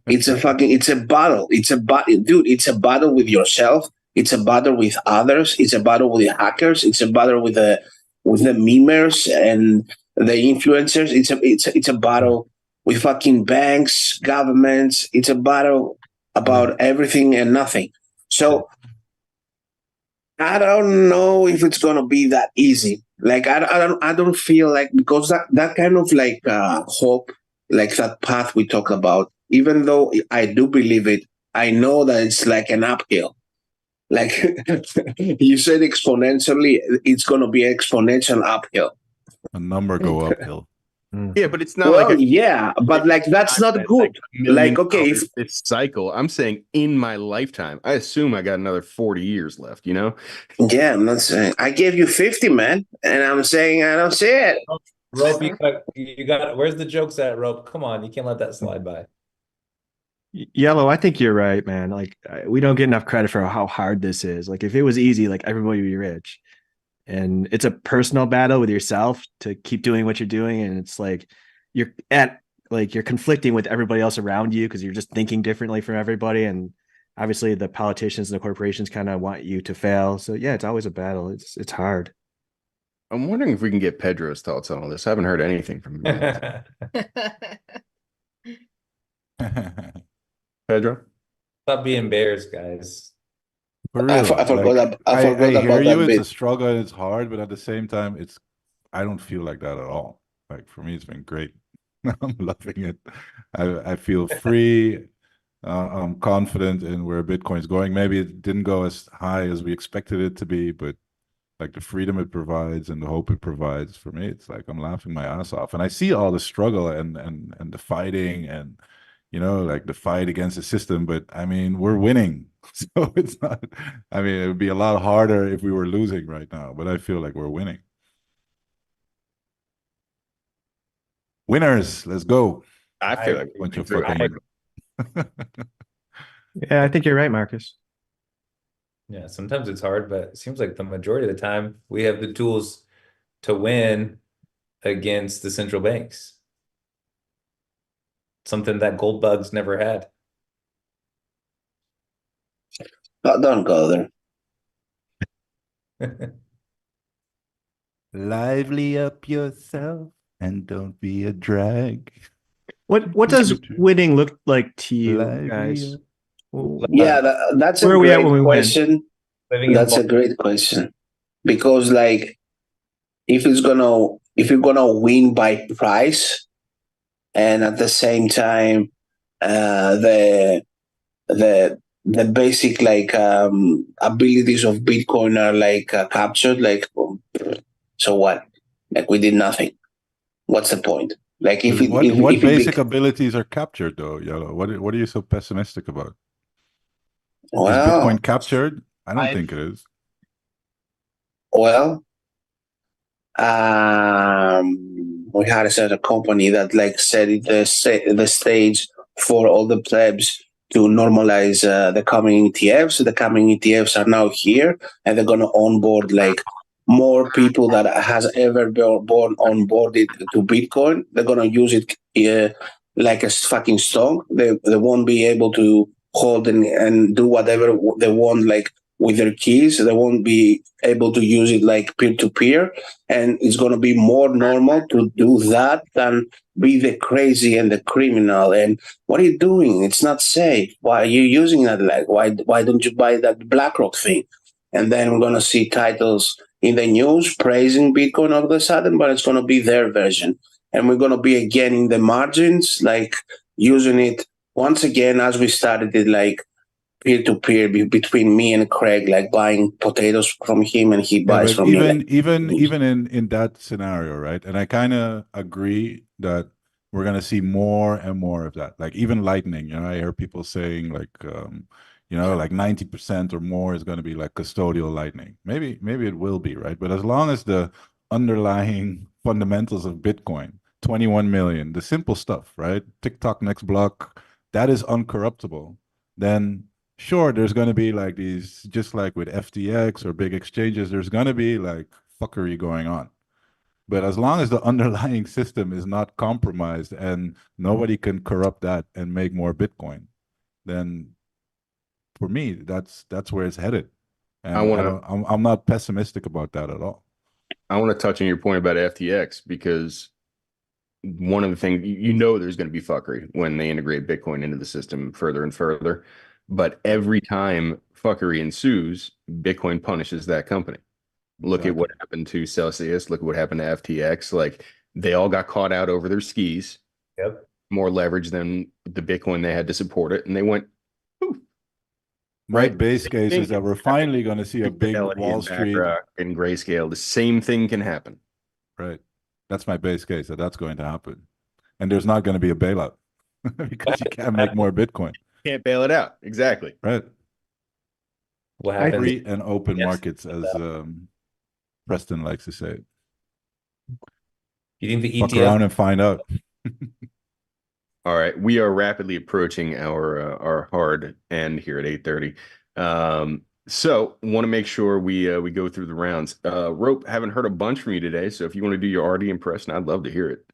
It's a battle. Dude, it's a battle with yourself. It's a battle with others. It's a battle with the hackers. It's a battle with the memers and the influencers. It's a battle with fucking banks, governments. It's a battle about everything and nothing. So I don't know if it's gonna be that easy. Like I don't feel like, because that kind of like hope, like that path we talk about, even though I do believe it, I know that it's like an uphill. Like you said, exponentially, it's gonna be exponential uphill. A number go uphill. Yeah, but it's not but like that's not good. Like okay, if it's cycle, I'm saying in my lifetime, I assume I got another 40 years left, Yeah, I'm not saying I gave you 50, man, and I'm saying I don't see it. Rope, you got where's the jokes at, Rope? Come on, you can't let that slide by. Yellow, I think you're right, man. Like we don't get enough credit for how hard this is. Like if it was easy, like everybody would be rich. And it's a personal battle with yourself to keep doing what you're doing. And it's like you're conflicting with everybody else around you because you're just thinking differently from everybody. And obviously the politicians and the corporations kind of want you to fail. So yeah, it's always a battle. It's hard. I'm wondering if we can get Pedro's thoughts on all this. I haven't heard anything from him. Pedro? Stop being bears, guys. For real, I forgot I about hear you. that It's bit. a struggle and it's hard, but at the same time, I don't feel like that at all. Like for me, it's been great. I'm loving it. I feel free. I'm confident in where Bitcoin's going. Maybe it didn't go as high as we expected it to be, but like the freedom it provides and the hope it provides, for me, it's like I'm laughing my ass off. And I see all the struggle and the fighting and like the fight against the system, but I mean, we're winning. So it's not, I mean, it would be a lot harder if we were losing right now, but I feel like we're winning. Winners, let's go. I feel like bunch of fucking. Yeah, I think you're right, Marcus. Yeah, sometimes it's hard, but it seems like the majority of the time we have the tools to win against the central banks. Something that gold bugs never had. Don't go there. Lively up yourself and don't be a drag. What does winning look like to you Lively guys? up. Yeah, that's a Where are we at great when we win? question. Living in That's a great question because, like, if you're gonna win by price, and at the same time, the basic like abilities of Bitcoin are like captured, like, so what? Like, we did nothing. What's the point? Like, if it What if, what if it basic bec- abilities are captured though, Yellow? What are you so pessimistic about? Is well, Bitcoin captured? I don't think it is. well, we had a certain company that like set it the stage for all the plebs to normalize the coming ETFs. The coming ETFs are now here, and they're gonna onboard like more people that has ever been born onboarded to Bitcoin. They're gonna use it like a fucking stock. They won't be able to hold and do whatever they want, like with their keys. They won't be able to use it like peer to peer, and it's going to be more normal to do that than be the crazy and the criminal. And what are you doing? It's not safe. Why are you using that? Like, why don't you buy that BlackRock thing? And then we're going to see titles in the news praising Bitcoin all of a sudden, but it's going to be their version. And we're going to be again in the margins, like using it once again as we started it, like peer to peer between me and Craig, like buying potatoes from him and he Yeah, buys but from me. Like, even in that scenario, right? And I kind of agree that we're gonna see more and more of that. Like even Lightning, I hear people saying like like 90% or more is gonna be like custodial Lightning. Maybe it will be, right? But as long as the underlying fundamentals of Bitcoin, 21 million, the simple stuff, right? TikTok next block, that is uncorruptible, then sure, there's going to be like these, just like with FTX or big exchanges, there's going to be like fuckery going on. But as long as the underlying system is not compromised and nobody can corrupt that and make more Bitcoin, then for me, that's where it's headed. And I'm not pessimistic about that at all. I want to touch on your point about FTX because one of the things there's going to be fuckery when they integrate Bitcoin into the system further and further. But every time fuckery ensues, Bitcoin punishes that company. Look at what happened to Celsius. Look at what happened to FTX. Like they all got caught out over their skis. Yep. More leverage than the Bitcoin they had to support it, and they went. Poof. My Right? base case is that we're finally going to see a big Fidelity Wall and Street. BlackRock and Grayscale. The same thing can happen. Right. That's my base case that that's going to happen. And there's not going to be a bailout because you can't make more Bitcoin. Can't bail it out. Exactly. Right. What happens? Free and open Yes. markets, as Preston likes to say. You think the Fuck ETF? around and find out. All right, we are rapidly approaching our hard end here at 8:30. So want to make sure we go through the rounds. Rope, haven't heard a bunch from you today, so if you want to do your RD impression, I'd love to hear it.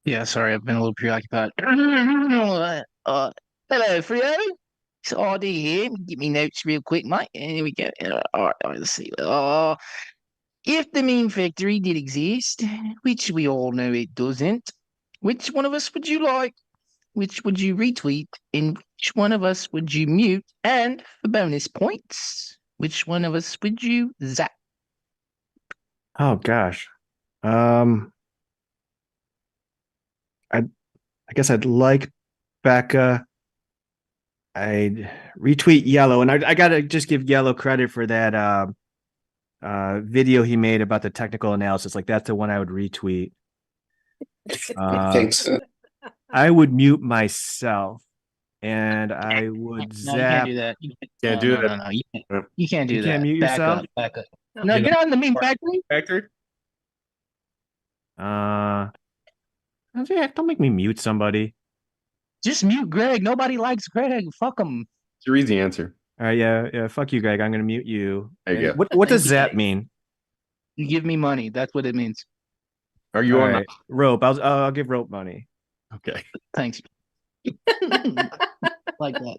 Yeah, sorry, I've been a little preoccupied. Hello, Frito. It's RD here. Get me notes real quick, mate. And here we go. All right, let's see. If the meme factory did exist, which we all know it doesn't, which one of us would you like? Which would you retweet? And which one of us would you mute? And for bonus points, which one of us would you zap? Oh gosh. I guess I'd like Becca. I'd retweet Yellow, and I gotta just give Yellow credit for that video he made about the technical analysis. Like that's the one I would retweet. Thanks. I would mute myself, and I would No, you can't zap. do that. Can't do that. No. You can't do You that. can't mute yourself? Back up. No, get on the meme factory. Factor? Don't make me mute somebody. Just mute Greg. Nobody likes Greg. Fuck him. It's your easy answer. All right, yeah. Fuck you, Greg. I'm gonna mute you. There you And go. What does zap mean? You give me money. That's what it means. Are you All on? right, Rope. I'll give Rope money. Okay. Thanks. Like that.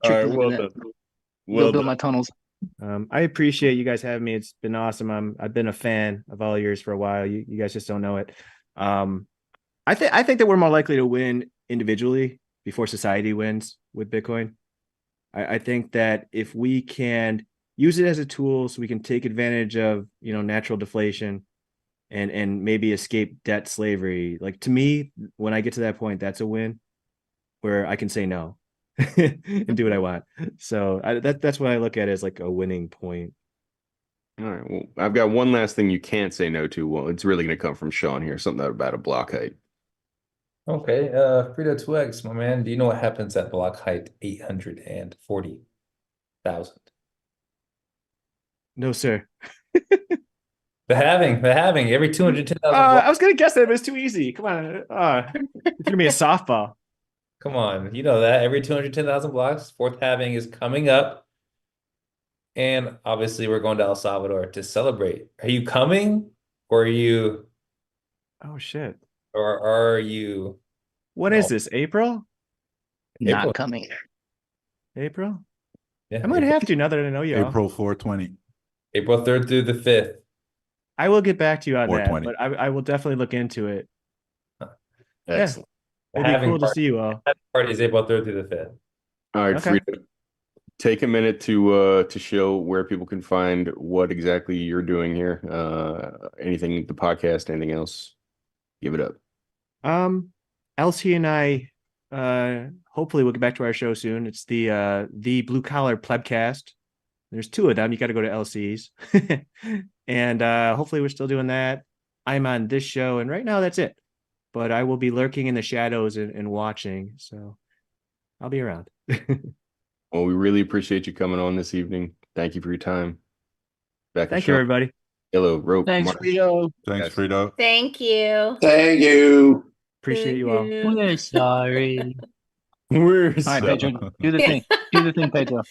All right, tripping over well that. done. Go Well build done. my tunnels. I appreciate you guys having me. It's been awesome. I've been a fan of all yours for a while. You guys just don't know it. I think that we're more likely to win individually before society wins with Bitcoin. I think that if we can use it as a tool so we can take advantage of, natural deflation and maybe escape debt slavery. Like, to me, when I get to that point, that's a win where I can say no and do what I want. So that's what I look at as like a winning point. All right. Well, I've got one last thing you can't say no to. Well, it's really going to come from Sean here. Something about a block height. Okay, Frito2X, my man. Do you know what happens at block height 840,000? No, sir. The halving, every 210,000 I blocks. was gonna guess that, but it's too easy. Come on. It's gonna be a softball. Come on, you know that every 210,000 blocks, fourth halving is coming up. And obviously we're going to El Salvador to celebrate. Are you coming or Oh shit. are you What is this? April? April? Not coming. April? Yeah, I might have to now that I know you. April 420. April 3rd through the 5th. I will get back to you on that, 420. but I will definitely look into it. Excellent. The It'd be halving cool to see you all. party is April 3rd through the 5th. All right, Okay. Frito, take a minute to show where people can find what exactly you're doing here. Anything, the podcast, anything else? Give it up. Elsie and I hopefully we'll get back to our show soon. It's the Blue Collar Plebcast. There's two of them. You got to go to LC's. And hopefully we're still doing that. I'm on this show, and right now that's it. But I will be lurking in the shadows and watching. So I'll be around. Well, we really appreciate you coming on this evening. Thank you for your time. Back to Thank you, Sean. everybody. Hello, Rope. Thanks, Mark. Frito. Thanks, Yes. Frito. Thank you. Thank you. Appreciate you all. We're sorry. We're All right, so- Pedro. Do the thing. Do the thing, Pedro.